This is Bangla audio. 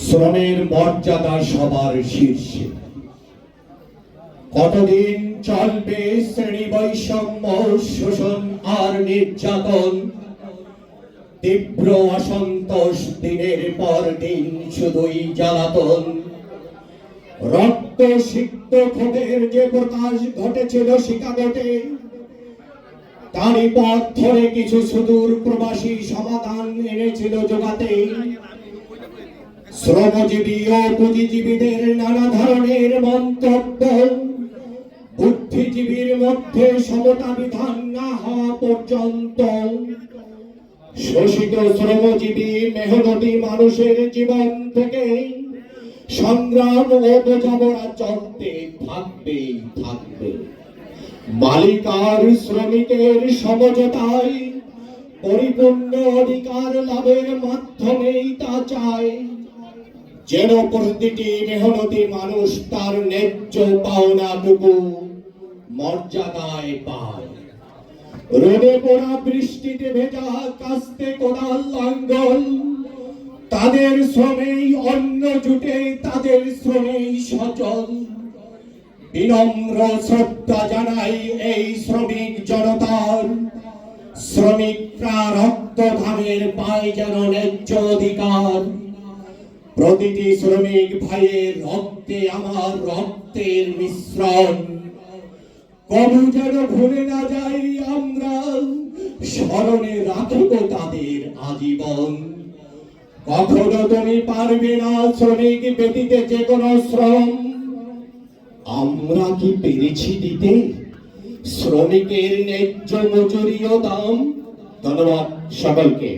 শ্রমের মর্যাদা সবার শীর্ষে। কতদিন চলবে শ্রেণী বৈষম্য, শোষণ আর নির্যাতন? তীব্র অসন্তোষ, দিনের পর দিন শুধুই জ্বালাতন। রক্ত সিক্ত ক্ষোভের যে প্রকাশ ঘটেছিল শিকাগোতে, তারই পথ ধরে কিছু সুদূর প্রবাসী সমাধান এনেছিল জোগাতে। শ্রমজীবী ও পুঁজিজীবীদের নানা ধরনের মন্তব্য, বুদ্ধিজীবীর মধ্যে সমতা বিধান না হওয়া পর্যন্ত শোষিত শ্রমজীবী মেহনতি মানুষের জীবন থেকে সংগ্রাম ও বোঝাপড়া চলতে থাকবে থাকবে। মালিক আর শ্রমিকের সমঝোতায় পরিপূর্ণ অধিকার লাভের মাধ্যমেই তা চায়, যেন প্রতিটি মেহনতি মানুষ তার ন্যায্য পাওনাটুকু মর্যাদায় পায়। রোদে পোড়া বৃষ্টিতে ভেজা কাস্তে কোদাল লাঙ্গল, তাদের শ্রমেই অন্ন জুটে, তাদের শ্রমেই সচল। বিনম্র শ্রদ্ধা জানাই এই শ্রমিক জনতার, শ্রমিকরা রক্ত ঘামের পায় যেন ন্যায্য অধিকার। প্রতিটি শ্রমিক ভাইয়ের রক্তে আমার রক্তের মিশ্রণ, কবু যেন ভুলে না যাই আমরা, স্মরণে রাখিব তাদের আজীবন। কখনো তুমি পারবে না শ্রমিক ব্যতীত যে কোনো শ্রম, আমরা কি পেরেছি দিতে শ্রমিকের ন্যায্য মজুরি ও দাম? ধন্যবাদ সকলকে।